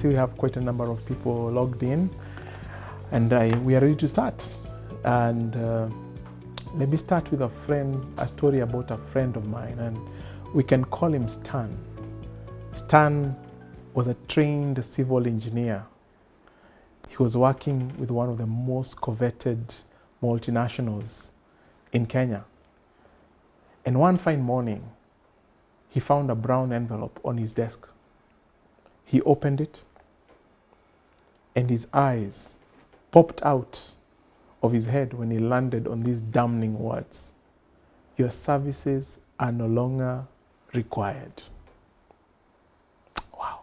We have quite a number of people logged in, and we are ready to start. And let me start with a story about a friend of mine, and we can call him Stan. Stan was a trained civil engineer. He was working with one of the most coveted multinationals in Kenya. And one fine morning, he found a brown envelope on his desk. He opened it, and his eyes popped out of his head when he landed on these damning words: "Your services are no longer required." Wow.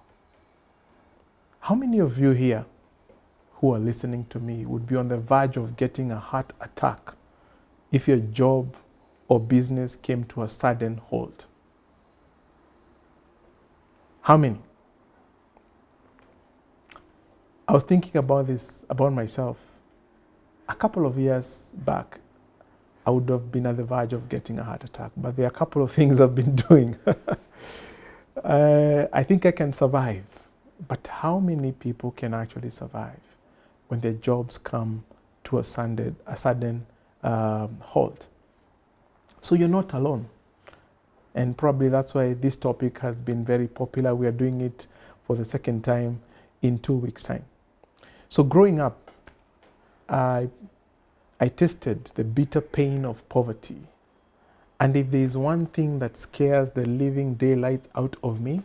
How many of you here who are listening to me would be on the verge of getting a heart attack if your job or business came to a sudden halt? How many? I was thinking about this, about myself. A couple of years back, I would have been at the verge of getting a heart attack, but there are a couple of things I've been doing. I think I can survive, but how many people can actually survive when their jobs come to a sudden halt? So you're not alone. And probably that's why this topic has been very popular. We are doing it for the second time in 2 weeks' time. So growing up, I tasted the bitter pain of poverty. And if there is one thing that scares the living daylight out of me,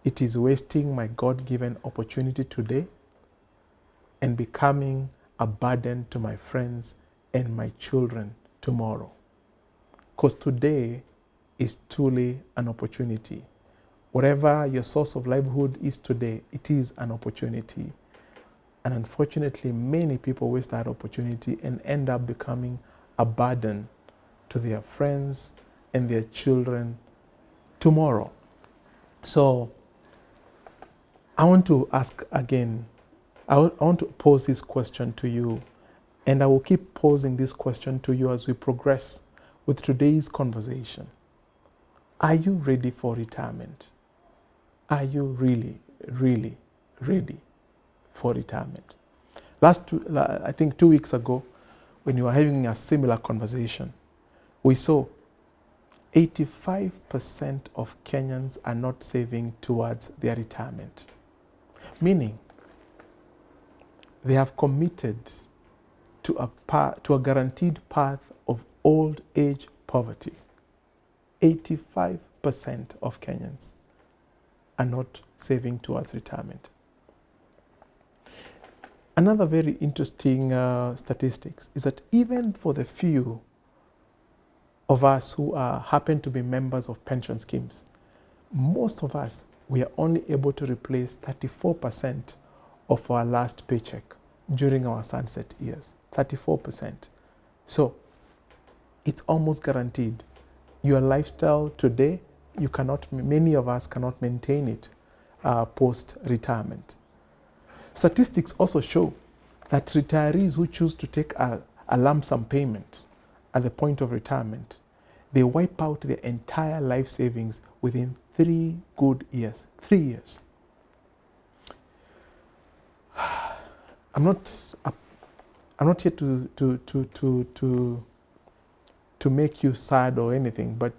it is wasting my God-given opportunity today and becoming a burden to my friends and my children tomorrow. Because today is truly an opportunity. Whatever your source of livelihood is today, it is an opportunity. And unfortunately, many people waste that opportunity and end up becoming a burden to their friends and their children tomorrow. So I want to ask again, I want to pose this question to you, and I will keep posing this question to you as we progress with today's conversation. Are you ready for retirement? Are you really, really ready for retirement? I think 2 weeks ago, when you were having a similar conversation, we saw 85% of Kenyans are not saving towards their retirement. Meaning, they have committed to a guaranteed path of old age poverty. 85% of Kenyans are not saving towards retirement. Another very interesting statistics is that even for the few of us who happen to be members of pension schemes, most of us, we are only able to replace 34% of our last paycheck during our sunset years. 34%. So it's almost guaranteed. Your lifestyle today, many of us cannot maintain it post-retirement. Statistics also show that retirees who choose to take a lump sum payment at the point of retirement, they wipe out their entire life savings within 3 good years. 3 years. I'm not here to make you sad or anything, but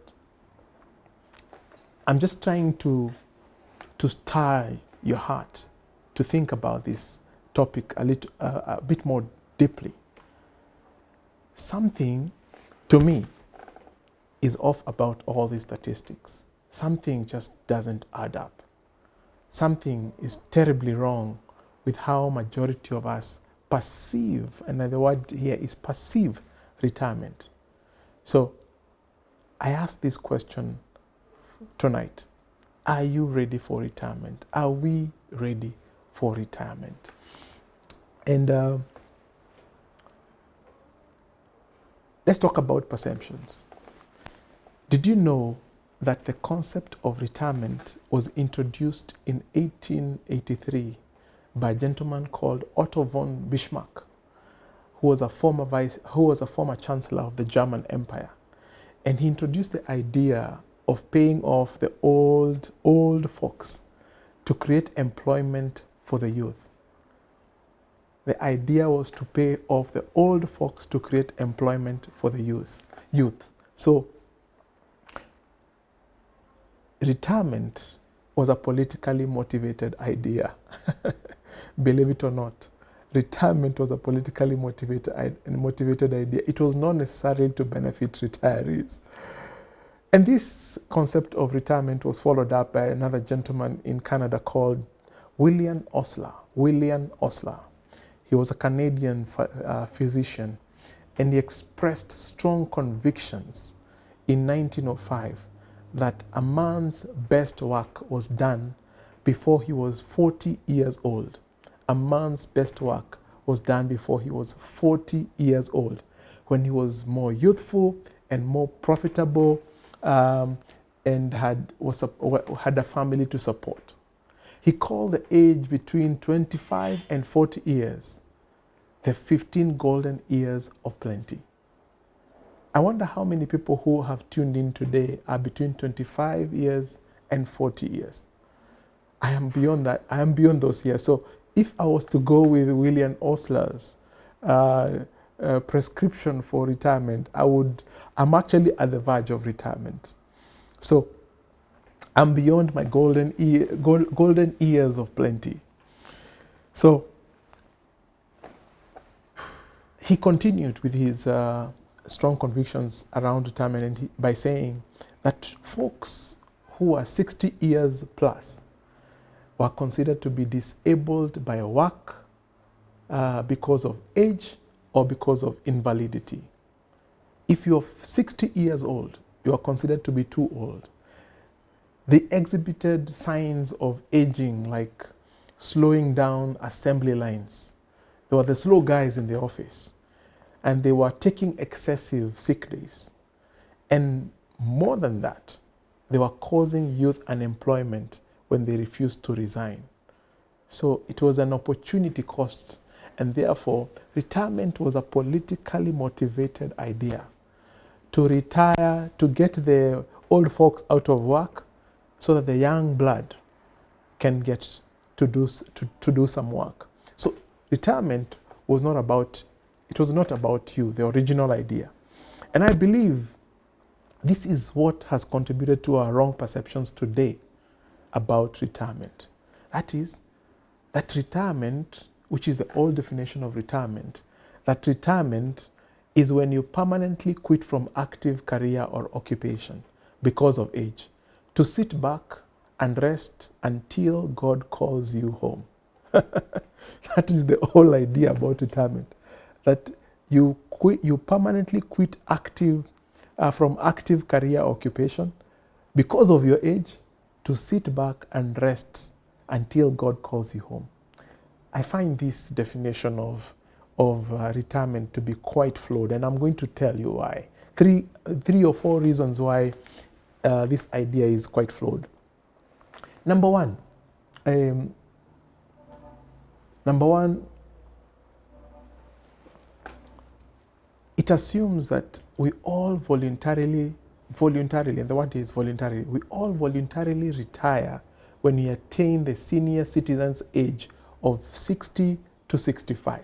I'm just trying to stir your heart to think about this topic a bit more deeply. Something, to me, is off about all these statistics. Something just doesn't add up. Something is terribly wrong with how majority of us perceive, and the word here is perceive, retirement. So I ask this question tonight. Are you ready for retirement? Are we ready for retirement? And let's talk about perceptions. Did you know that the concept of retirement was introduced in 1883 by a gentleman called Otto von Bismarck, who was a former chancellor of the German Empire. And he introduced the idea of paying off the old folks to create employment for the youth. The idea was to pay off the old folks to create employment for the youth. So retirement was a politically motivated idea. Believe it or not, retirement was a politically motivated idea. It was not necessarily to benefit retirees. And this concept of retirement was followed up by another gentleman in Canada called William Osler. He was a Canadian physician, and he expressed strong convictions in 1905 that a man's best work was done before he was 40 years old. A man's best work was done before he was 40 years old, when he was more youthful and more profitable, and had a family to support. He called the age between 25 and 40 years the 15 golden years of plenty. I wonder how many people who have tuned in today are between 25 years and 40 years. I am beyond that. I am beyond those years. So if I was to go with William Osler's prescription for retirement, I'm actually at the verge of retirement. So I'm beyond my golden years of plenty. So he continued with his strong convictions around retirement, and by saying that folks who are 60 years plus were considered to be disabled by work because of age or because of invalidity. If you're 60 years old, you are considered to be too old. They exhibited signs of aging, like slowing down assembly lines. They were the slow guys in the office, and they were taking excessive sick days. And more than that, they were causing youth unemployment when they refused to resign. So it was an opportunity cost, and therefore retirement was a politically motivated idea. To retire, to get the old folks out of work so that the young blood can get to do some work. So retirement was not about you, the original idea. And I believe this is what has contributed to our wrong perceptions today about retirement. That is, that retirement, which is the old definition of retirement, that retirement is when you permanently quit from active career or occupation because of age, to sit back and rest until God calls you home. That is the whole idea about retirement, that you permanently quit from active career occupation because of your age, to sit back and rest until God calls you home. I find this definition of retirement to be quite flawed, and I'm going to tell you why. Three or four reasons why this idea is quite flawed. Number one, it assumes that we all voluntarily, and the word is voluntarily, we all voluntarily retire when we attain the senior citizens age of 60 to 65.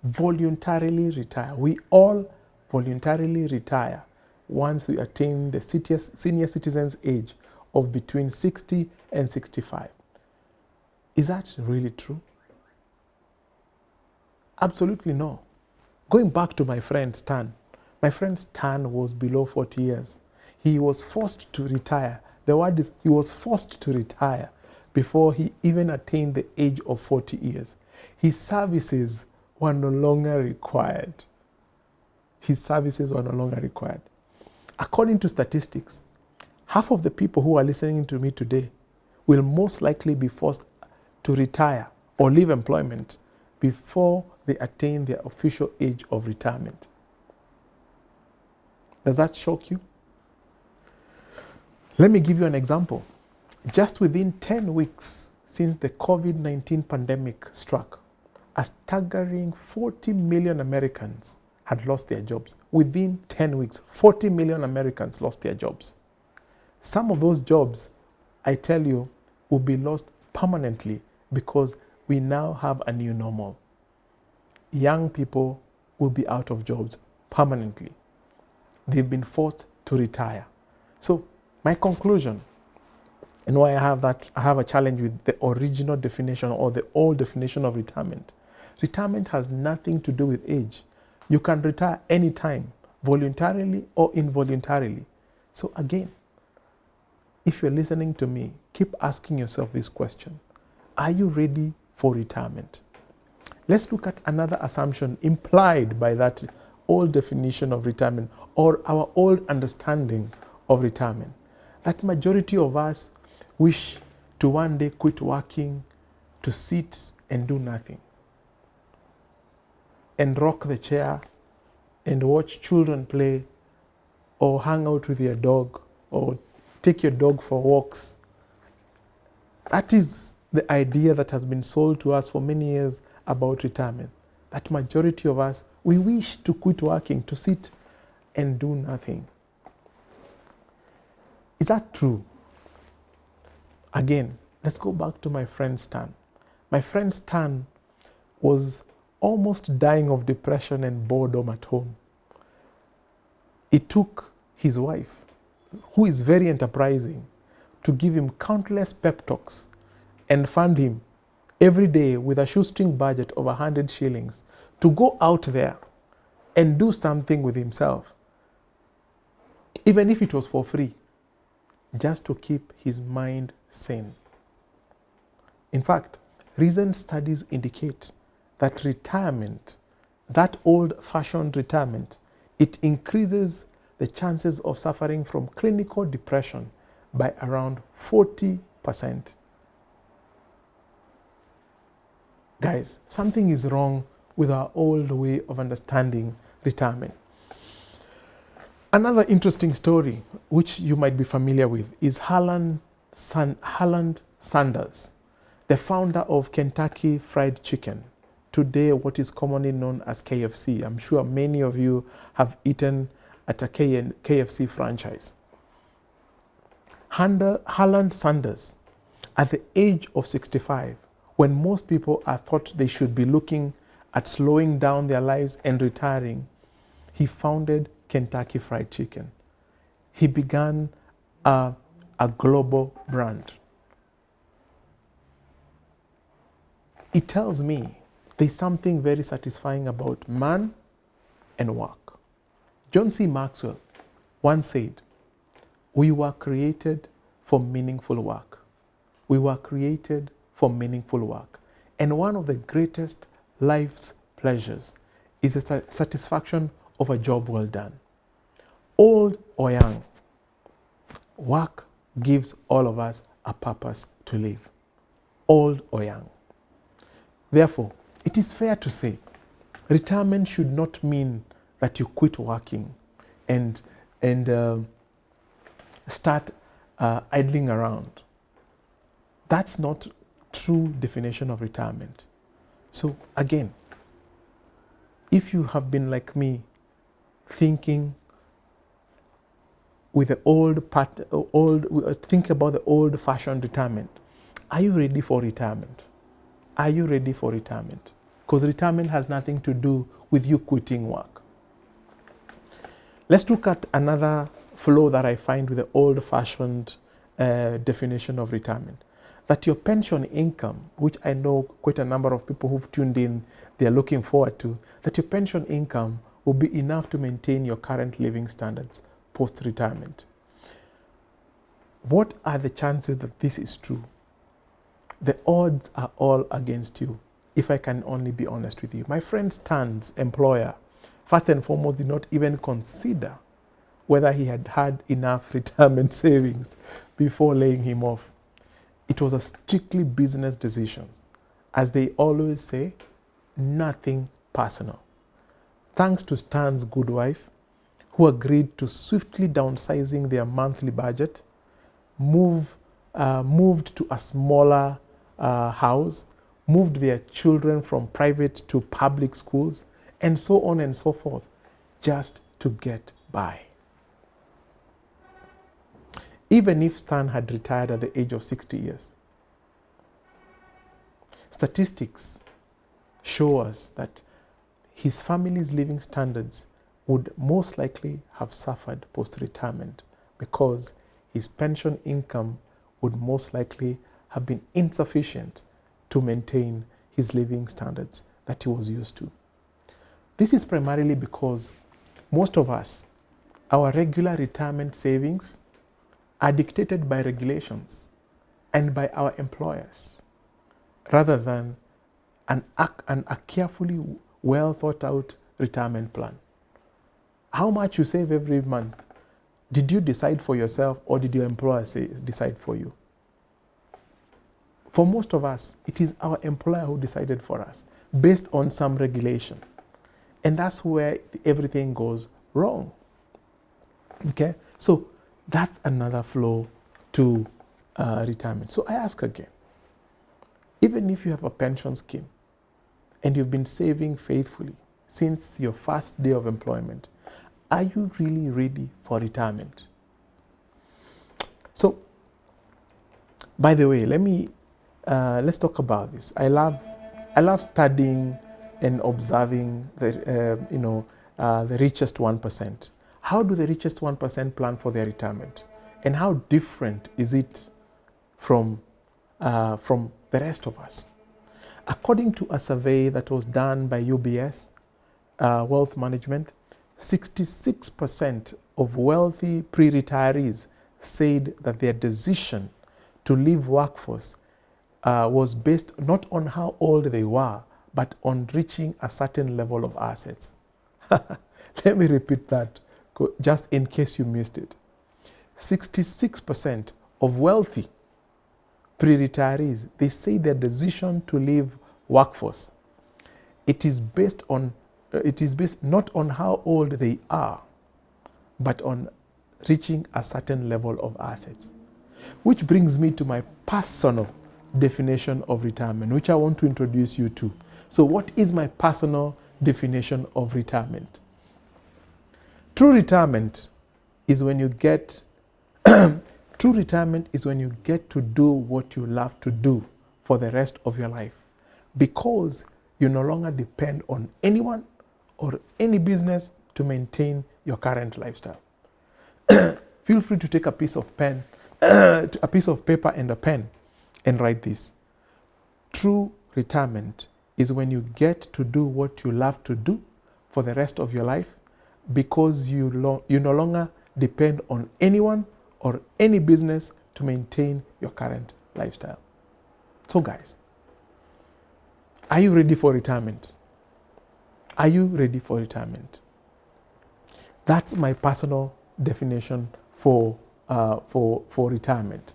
Voluntarily retire. We all voluntarily retire once we attain the senior citizens age of between 60 and 65. Is that really true? Absolutely no. Going back to my friend Stan. My friend Stan was below 40 years. He was forced to retire. The word is, he was forced to retire before he even attained the age of 40 years. His services were no longer required. According to statistics, half of the people who are listening to me today will most likely be forced to retire or leave employment before they attain their official age of retirement. Does that shock you? Let me give you an example. Just within 10 weeks since the COVID-19 pandemic struck, a staggering 40 million Americans had lost their jobs. Within 10 weeks, 40 million Americans lost their jobs. Some of those jobs, I tell you, will be lost permanently because we now have a new normal. Young people will be out of jobs permanently. They've been forced to retire. So my conclusion, and why I have a challenge with the original definition or the old definition of retirement. Retirement has nothing to do with age. You can retire anytime, voluntarily or involuntarily. So again, if you're listening to me, keep asking yourself this question. Are you ready for retirement? Let's look at another assumption implied by that old definition of retirement or our old understanding of retirement. That majority of us wish to one day quit working, to sit and do nothing, and rock the chair and watch children play or hang out with your dog or take your dog for walks. That is the idea that has been sold to us for many years about retirement. That majority of us, we wish to quit working, to sit and do nothing. Is that true? Again, let's go back to my friend Stan. My friend Stan was almost dying of depression and boredom at home. It took his wife, who is very enterprising, to give him countless pep talks and fund him every day with a shoestring budget of 100 shillings to go out there and do something with himself, even if it was for free, just to keep his mind sane. In fact, recent studies indicate that retirement, that old-fashioned retirement, it increases the chances of suffering from clinical depression by around 40%. Guys, something is wrong with our old way of understanding retirement. Another interesting story, which you might be familiar with, is Harland Sanders, the founder of Kentucky Fried Chicken, today what is commonly known as KFC. I'm sure many of you have eaten at a KFC franchise. Harland Sanders, at the age of 65, when most people are thought they should be looking at slowing down their lives and retiring, he founded Kentucky Fried Chicken. He began a global brand. It tells me there's something very satisfying about man and work. John C. Maxwell once said, "We were created for meaningful work. We were created for meaningful work." And one of the greatest life's pleasures is the satisfaction of a job well done. Old or young, work gives all of us a purpose to live. Old or young. Therefore, it is fair to say retirement should not mean that you quit working and start idling around. That's not true definition of retirement. So again, if you have been like me, thinking with the think about the old-fashioned retirement, are you ready for retirement? Are you ready for retirement? Because retirement has nothing to do with you quitting work. Let's look at another flaw that I find with the old-fashioned definition of retirement. That your pension income, which I know quite a number of people who've tuned in, they're looking forward to, that your pension income will be enough to maintain your current living standards post-retirement. What are the chances that this is true? The odds are all against you, if I can only be honest with you. My friend Stan's employer, first and foremost, did not even consider whether he had had enough retirement savings before laying him off. It was a strictly business decision. As they always say, nothing personal. Thanks to Stan's good wife, who agreed to swiftly downsizing their monthly budget, moved to a smaller house, moved their children from private to public schools, and so on and so forth, just to get by. Even if Stan had retired at the age of 60 years, statistics show us that his family's living standards would most likely have suffered post-retirement because his pension income would most likely have been insufficient to maintain his living standards that he was used to. This is primarily because most of us, our regular retirement savings are dictated by regulations and by our employers, rather than a carefully well thought out retirement plan. How much you save every month, did you decide for yourself or did your employer decide for you? For most of us, it is our employer who decided for us based on some regulation. And that's where everything goes wrong. Okay? So that's another flaw to retirement. So I ask again, even if you have a pension scheme and you've been saving faithfully since your first day of employment, are you really ready for retirement? So, by the way, let's talk about this. I love studying and observing the richest 1%. How do the richest 1% plan for their retirement? And how different is it from the rest of us? According to a survey that was done by UBS Wealth Management, 66% of wealthy pre-retirees said that their decision to leave workforce was based not on how old they were, but on reaching a certain level of assets. Let me repeat that just in case you missed it. 66% of wealthy pre-retirees, they say their decision to leave workforce, it is based not on how old they are, but on reaching a certain level of assets. Which brings me to my personal definition of retirement, which I want to introduce you to. So what is my personal definition of retirement? True retirement is when you get to do what you love to do for the rest of your life, because you no longer depend on anyone or any business to maintain your current lifestyle. Feel free to take a piece of paper and a pen and write this. True retirement is when you get to do what you love to do for the rest of your life, because you no longer depend on anyone or any business to maintain your current lifestyle. So guys, are you ready for retirement? Are you ready for retirement? That's my personal definition for retirement.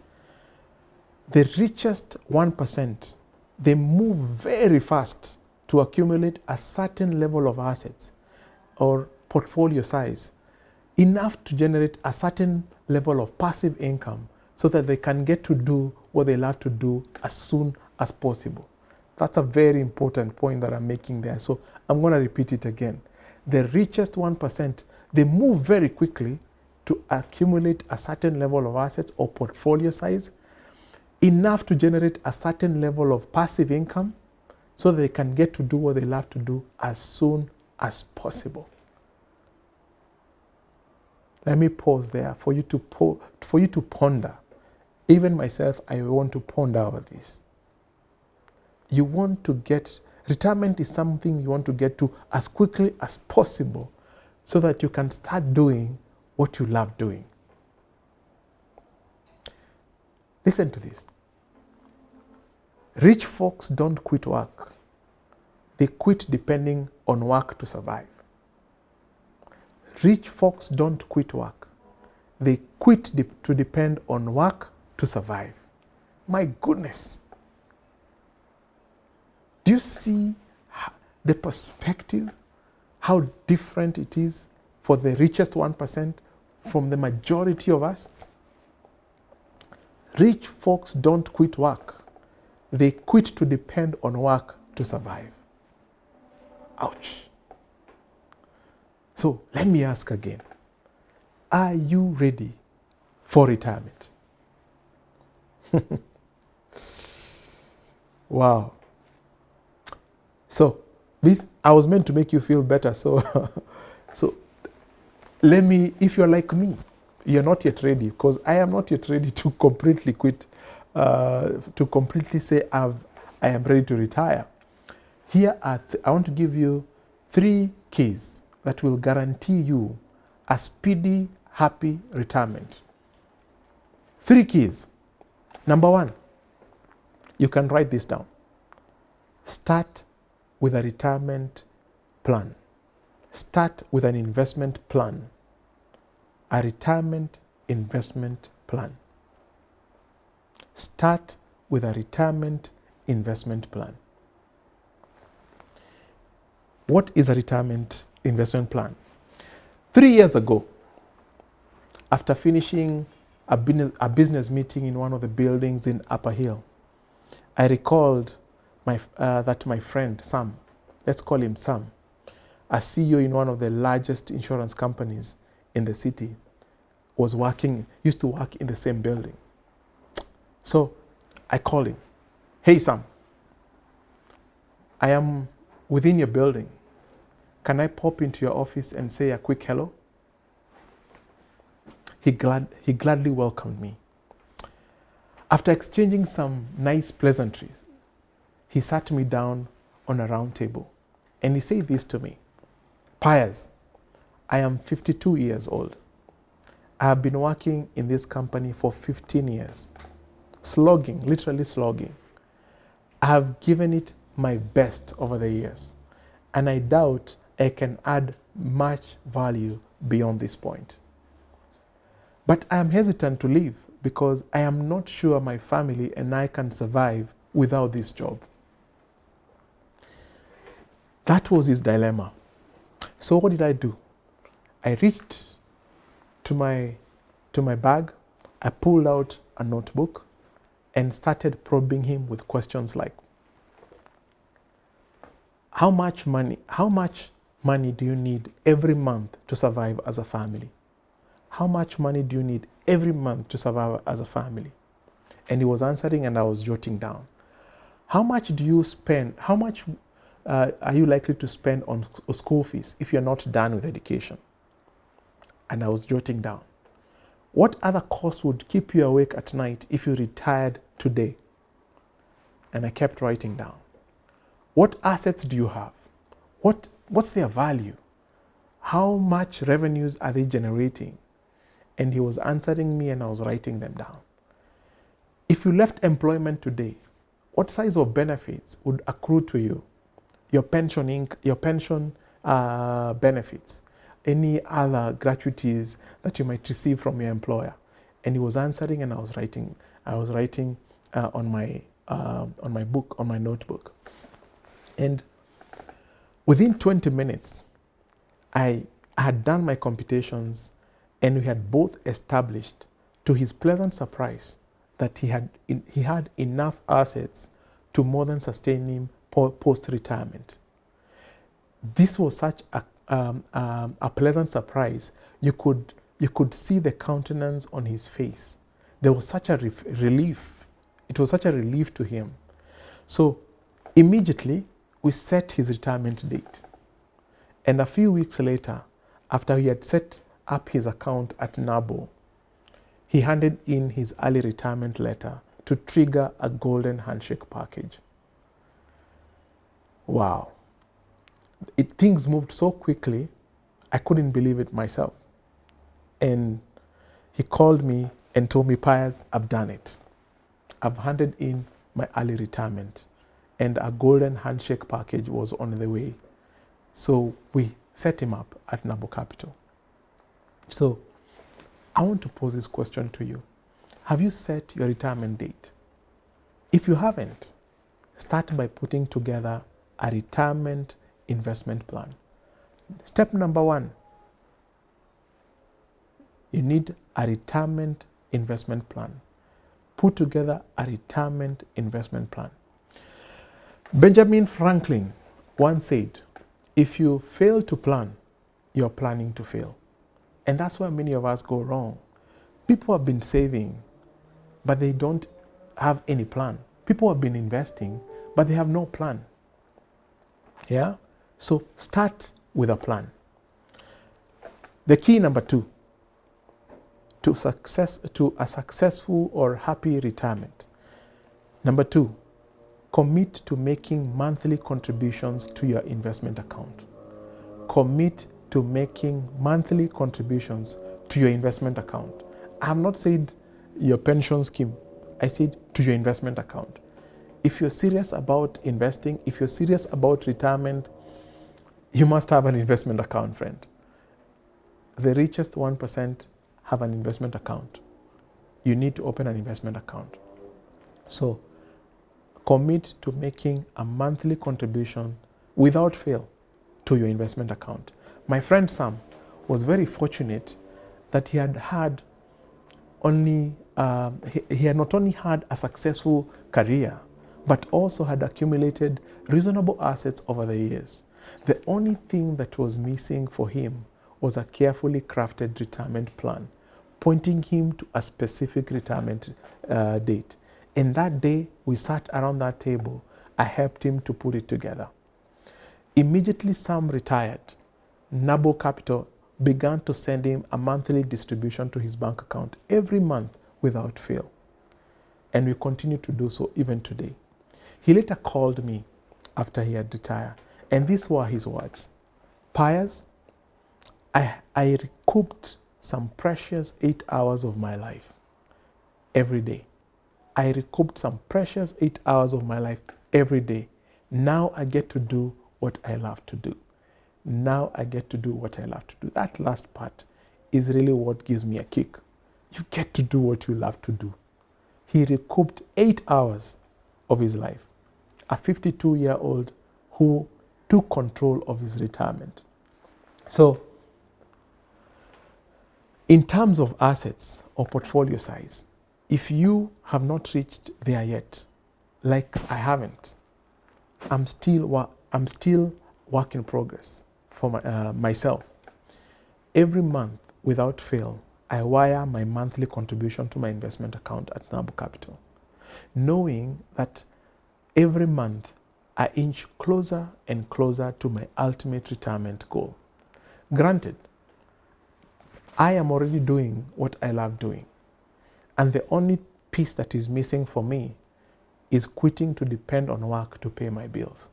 The richest 1%, they move very fast to accumulate a certain level of assets or portfolio size, enough to generate a certain level of passive income so that they can get to do what they love to do as soon as possible. That's a very important point that I'm making there. So I'm going to repeat it again. The richest 1%, they move very quickly to accumulate a certain level of assets or portfolio size, enough to generate a certain level of passive income so they can get to do what they love to do as soon as possible. Let me pause there for you to ponder. Even myself, I want to ponder over this. You want to retirement is something you want to get to as quickly as possible so that you can start doing what you love doing. Listen to this. Rich folks don't quit work. They quit depending on work to survive. Rich folks don't quit work. They quit to depend on work to survive. My goodness. Do you see the perspective, how different it is for the richest 1% from the majority of us? Rich folks don't quit work. They quit to depend on work to survive. Ouch. So let me ask again. Are you ready for retirement? Wow. So this, I was meant to make you feel better. So, so let me, if you're like me, you're not yet ready, because I am not yet ready to completely quit, to completely say I am ready to retire. Here are, I want to give you 3 keys that will guarantee you a speedy, happy retirement. 3 keys. Number 1, you can write this down. Start with a retirement plan. Start with an investment plan. A retirement investment plan. Start with a retirement investment plan. What is a retirement investment plan? 3 years ago, after finishing a business meeting in one of the buildings in Upper Hill, I recalled that my friend Sam, let's call him Sam, a CEO in one of the largest insurance companies in the city, used to work in the same building. So I called him. Hey Sam, I am within your building. Can I pop into your office and say a quick hello? He gladly welcomed me. After exchanging some nice pleasantries, he sat me down on a round table and he said this to me. Piers, I am 52 years old. I have been working in this company for 15 years. Slogging, literally slogging. I have given it my best over the years, and I doubt I can add much value beyond this point. But I am hesitant to leave because I am not sure my family and I can survive without this job. That was his dilemma. So what did I do? I reached to my bag, I pulled out a notebook and started probing him with questions like, how much money do you need every month to survive as a family? How much money do you need every month to survive as a family? And he was answering and I was jotting down. How much do you spend? How much are you likely to spend on school fees if you're not done with education? And I was jotting down. What other costs would keep you awake at night if you retired today? And I kept writing down. What assets do you have? What's their value? How much revenues are they generating? And he was answering me and I was writing them down. If you left employment today, what size of benefits would accrue to you? Your pension benefits, any other gratuities that you might receive from your employer. And he was answering and I was writing on my book, on my notebook. And within 20 minutes, I had done my computations and we had both established, to his pleasant surprise, that he had enough assets to more than sustain him post-retirement. This was such a pleasant surprise. You could see the countenance on his face. There was such a relief. It was such a relief to him. So immediately, we set his retirement date. And a few weeks later, after he had set up his account at NABO, he handed in his early retirement letter to trigger a golden handshake package. Wow. Things moved so quickly, I couldn't believe it myself. And he called me and told me, Piers, I've done it. I've handed in my early retirement. And a golden handshake package was on the way. So we set him up at NABO Capital. So I want to pose this question to you. Have you set your retirement date? If you haven't, start by putting together a retirement investment plan. Step number 1, you need a retirement investment plan. put together a retirement investment plan. Benjamin Franklin once said, if you fail to plan, you're planning to fail. And that's where many of us go wrong. People have been saving, but they don't have any plan. People have been investing, but they have no plan. Yeah? So start with a plan. The key number 2 to a successful or happy retirement. Number 2, commit to making monthly contributions to your investment account. Commit to making monthly contributions to your investment account. I have not said your pension scheme. I said to your investment account. If you're serious about investing, if you're serious about retirement, you must have an investment account, friend. The richest 1% have an investment account. You need to open an investment account. So commit to making a monthly contribution without fail to your investment account. My friend Sam was very fortunate that he had not only had a successful career, but also had accumulated reasonable assets over the years. The only thing that was missing for him was a carefully crafted retirement plan, pointing him to a specific retirement date. And that day, we sat around that table. I helped him to put it together. Immediately Sam retired, Nabo Capital began to send him a monthly distribution to his bank account every month without fail. And we continue to do so even today. He later called me after he had retired, and these were his words. Piers, I recouped some precious 8 hours of my life every day. I recouped some precious 8 hours of my life every day. Now I get to do what I love to do. Now I get to do what I love to do. That last part is really what gives me a kick. You get to do what you love to do. He recouped 8 hours of his life. A 52-year-old who took control of his retirement. So, in terms of assets or portfolio size, if you have not reached there yet, like I haven't, I'm still work in progress for myself. Every month, without fail, I wire my monthly contribution to my investment account at Nabo Capital, knowing that every month I inch closer and closer to my ultimate retirement goal. Granted, I am already doing what I love doing, and the only piece that is missing for me is quitting to depend on work to pay my bills.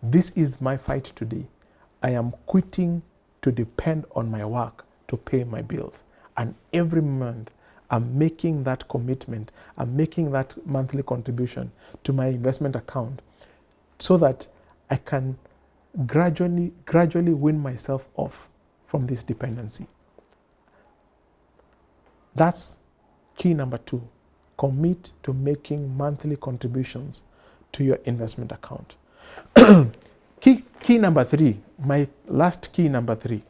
This is my fight today. I am quitting to depend on my work to pay my bills. And every month, I'm making that commitment. I'm making that monthly contribution to my investment account so that I can gradually wean myself off from this dependency. That's key number 2. Commit to making monthly contributions to your investment account. Key number 3, my last key number 3.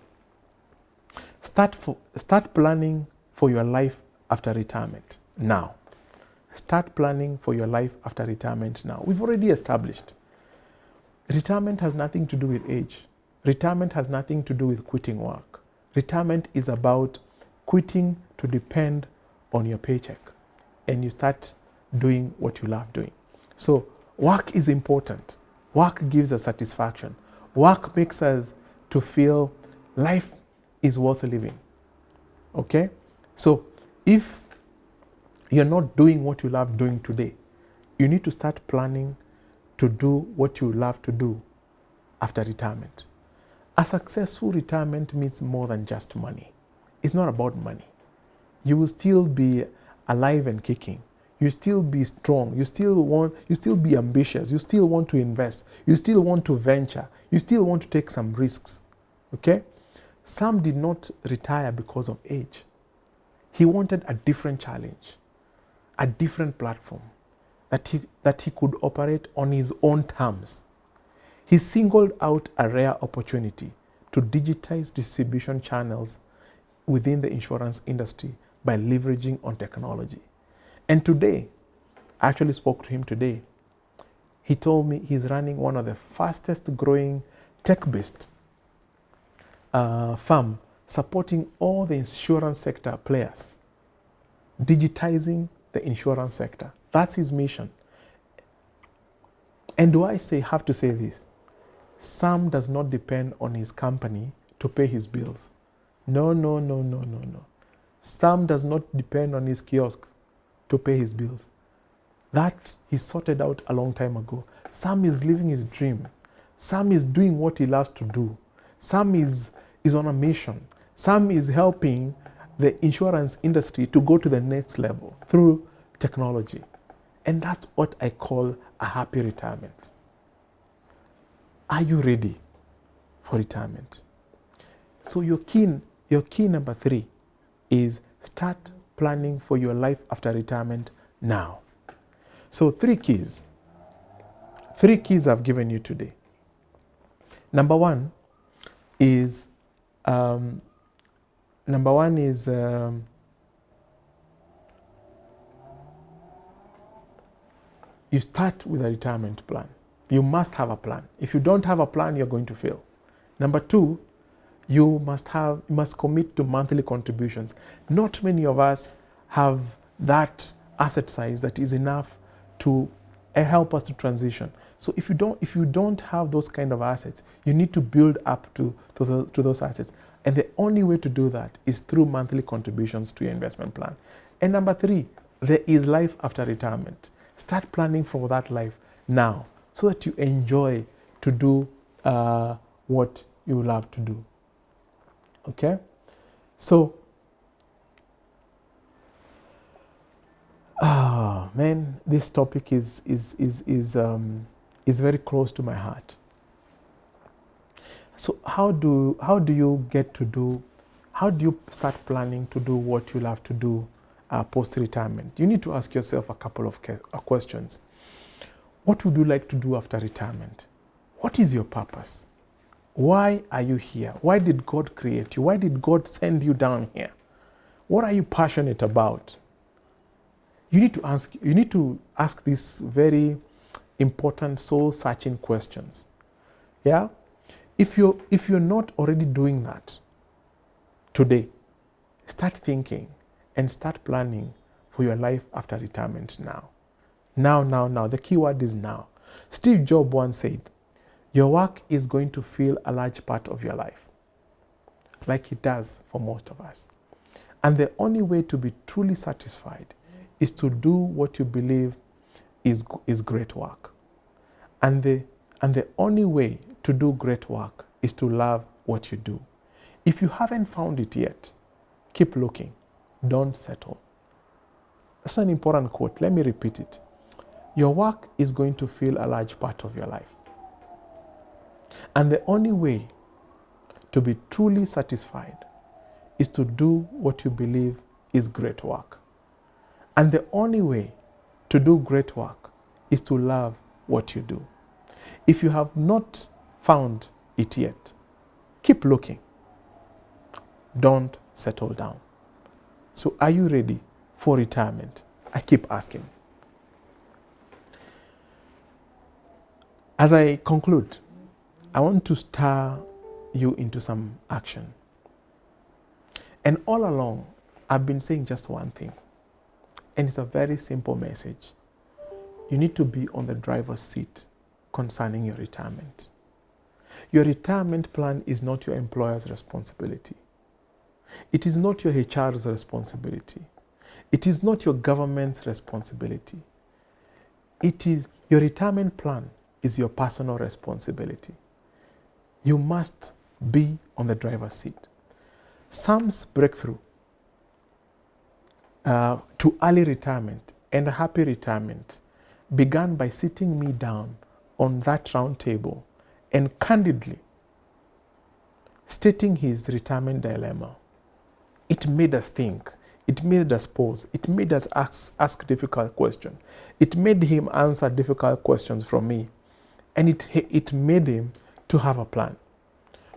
Start planning for your life after retirement now. Start planning for your life after retirement now. We've already established retirement has nothing to do with age. Retirement has nothing to do with quitting work. Retirement is about quitting to depend on your paycheck, and you start doing what you love doing. So work is important. Work gives us satisfaction. Work makes us to feel life is worth living. Okay? So if you're not doing what you love doing today, you need to start planning to do what you love to do after retirement. A successful retirement means more than just money. It's not about money. You will still be alive and kicking. You still be strong. You still be ambitious. You still want to invest. You still want to venture. You still want to take some risks. Okay? Sam did not retire because of age. He wanted a different challenge, a different platform that he could operate on his own terms. He singled out a rare opportunity to digitize distribution channels within the insurance industry by leveraging on technology. And today, I actually spoke to him today. He told me he's running one of the fastest growing tech-based firm supporting all the insurance sector players, digitizing the insurance sector. That's his mission. And do I have to say this? Sam does not depend on his company to pay his bills. No. Sam does not depend on his kiosk to pay his bills. That he sorted out a long time ago. Sam is living his dream. Sam is doing what he loves to do. Sam is on a mission. Sam is helping the insurance industry to go to the next level through technology. And that's what I call a happy retirement. Are you ready for retirement? So your key number 3 is start planning for your life after retirement now. So 3 keys. 3 keys I've given you today. Number one is you start with a retirement plan. You must have a plan. If you don't have a plan, you're going to fail. Number 2, you must commit to monthly contributions. Not many of us have that asset size that is enough to help us to transition. So if you don't have those kind of assets, you need to build up to those assets. And the only way to do that is through monthly contributions to your investment plan. And number 3, there is life after retirement. Start planning for that life now so that you enjoy to do what you love to do. Okay? So, man, this topic is very close to my heart. So how do you start planning to do what you love to do post-retirement? You need to ask yourself a couple of questions. What would you like to do after retirement? What is your purpose? Why are you here? Why did God create you? Why did God send you down here? What are you passionate about? You need to ask these very important soul-searching questions. Yeah? If you're not already doing that today, start thinking and start planning for your life after retirement now. Now. The key word is now. Steve Jobs once said, your work is going to fill a large part of your life, like it does for most of us. And the only way to be truly satisfied is to do what you believe is great work. And the only way to do great work is to love what you do. If you haven't found it yet, keep looking. Don't settle. That's an important quote. Let me repeat it. Your work is going to fill a large part of your life. And the only way to be truly satisfied is to do what you believe is great work. And the only way to do great work is to love what you do. If you have not found it yet, keep looking. Don't settle down. So are you ready for retirement? I keep asking. As I conclude, I want to stir you into some action. And all along, I've been saying just one thing. And it's a very simple message. You need to be on the driver's seat concerning your retirement. Your retirement plan is not your employer's responsibility. It is not your HR's responsibility. It is not your government's responsibility. Your retirement plan is your personal responsibility. You must be on the driver's seat. Sam's breakthrough to early retirement and a happy retirement began by sitting me down on that round table and candidly stating his retirement dilemma. It made us think. It made us pause. It made us ask difficult questions. It made him answer difficult questions from me. And it made him to have a plan.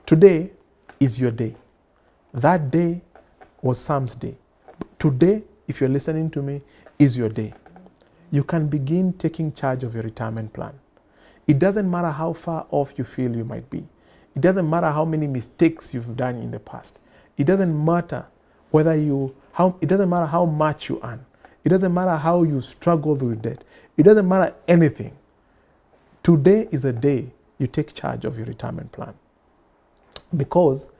Today is your day. That day was Sam's day. Today, if you're listening to me, is your day. you can begin taking charge of your retirement plan. It doesn't matter how far off you feel you might be. It doesn't matter how many mistakes you've done in the past. It doesn't matter it doesn't matter how much you earn. It doesn't matter how you struggle with debt. It doesn't matter anything. Today is a day you take charge of your retirement plan. Because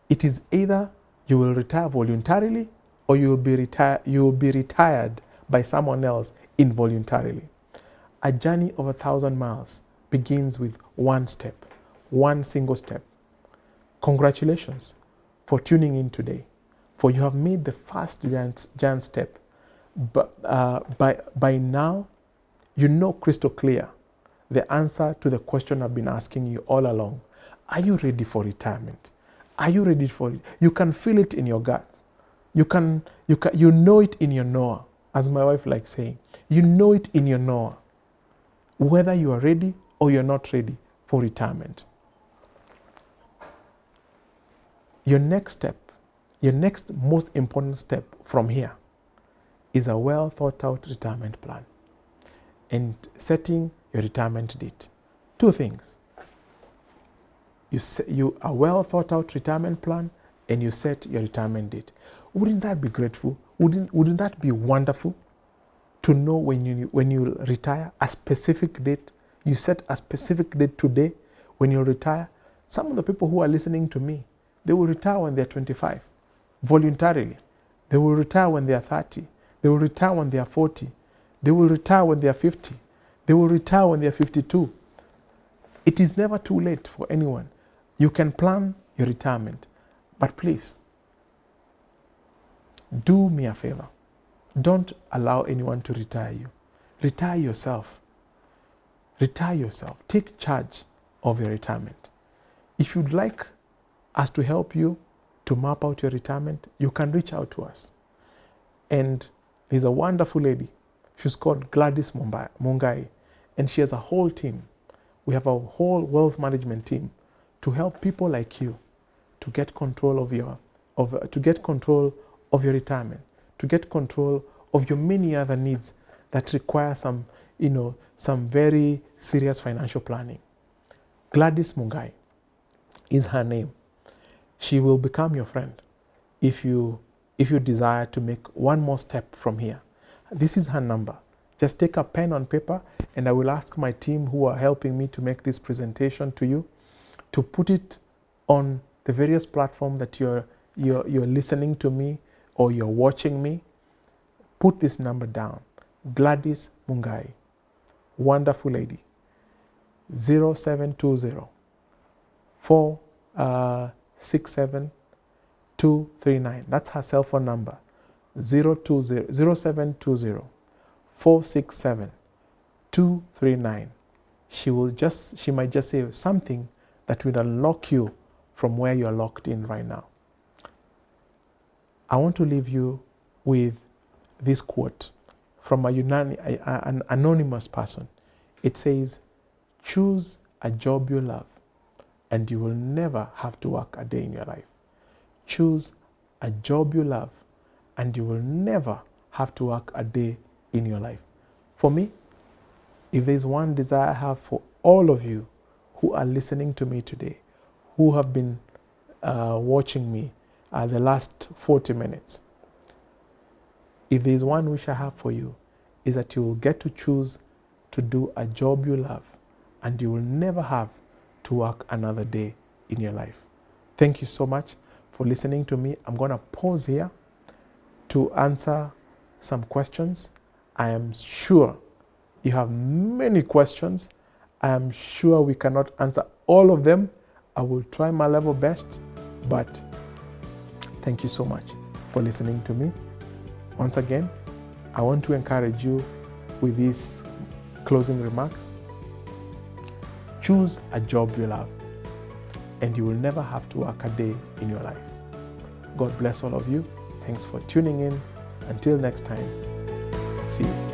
it is either you will retire voluntarily or you will be retired by someone else involuntarily. A journey of 1,000 miles begins with one step, one single step. Congratulations for tuning in today, for you have made the first giant step. But by now, you know crystal clear the answer to the question I've been asking you all along. Are you ready for retirement? Are you ready for it? You can feel it in your gut. You know it in your knower, as my wife likes saying. You know it in your knower, whether you are ready or you're not ready for retirement. Your next step, your next most important step from here is a well thought out retirement plan and setting your retirement date. Two things. You a well thought out retirement plan and you set your retirement date. Wouldn't that be grateful? Wouldn't that be wonderful to know when you retire a specific date? You set a specific date today when you retire. Some of the people who are listening to me, they will retire when they're 25, voluntarily. They will retire when they are 30. They will retire when they are 40. They will retire when they are 50. They will retire when they are 52. It is never too late for anyone. You can plan your retirement, but please, do me a favor. Don't allow anyone to retire you. Retire yourself. Retire yourself. Take charge of your retirement. If you'd like us to help you to map out your retirement, you can reach out to us. And there's a wonderful lady. She's called Gladys Mungai, and she has a whole team. We have a whole wealth management team to help people like you to get control of your retirement, to get control of your many other needs that require some very serious financial planning. Gladys Mungai is her name. She will become your friend if you desire to make one more step from here. This is her number. Just take a pen and paper, and I will ask my team who are helping me to make this presentation to you to put it on the various platforms that you're listening to me or you're watching me. Put this number down. Gladys Mungai, wonderful lady. 0720 467 239. That's her cell phone number. 0720 467 239. She might just say something that will unlock you from where you are locked in right now. I want to leave you with this quote from an anonymous person. It says, "Choose a job you love and you will never have to work a day in your life." Choose a job you love and you will never have to work a day in your life. For me, if there's one desire I have for all of you who are listening to me today, who have been watching me the last 40 minutes, if there's one wish I have for you, is that you will get to choose to do a job you love and you will never have to work another day in your life. Thank you so much for listening to me. I'm going to pause here to answer some questions. I am sure you have many questions. I am sure we cannot answer all of them. I will try my level best, but thank you so much for listening to me. Once again, I want to encourage you with these closing remarks. Choose a job you love, and you will never have to work a day in your life. God bless all of you. Thanks for tuning in. Until next time, see you.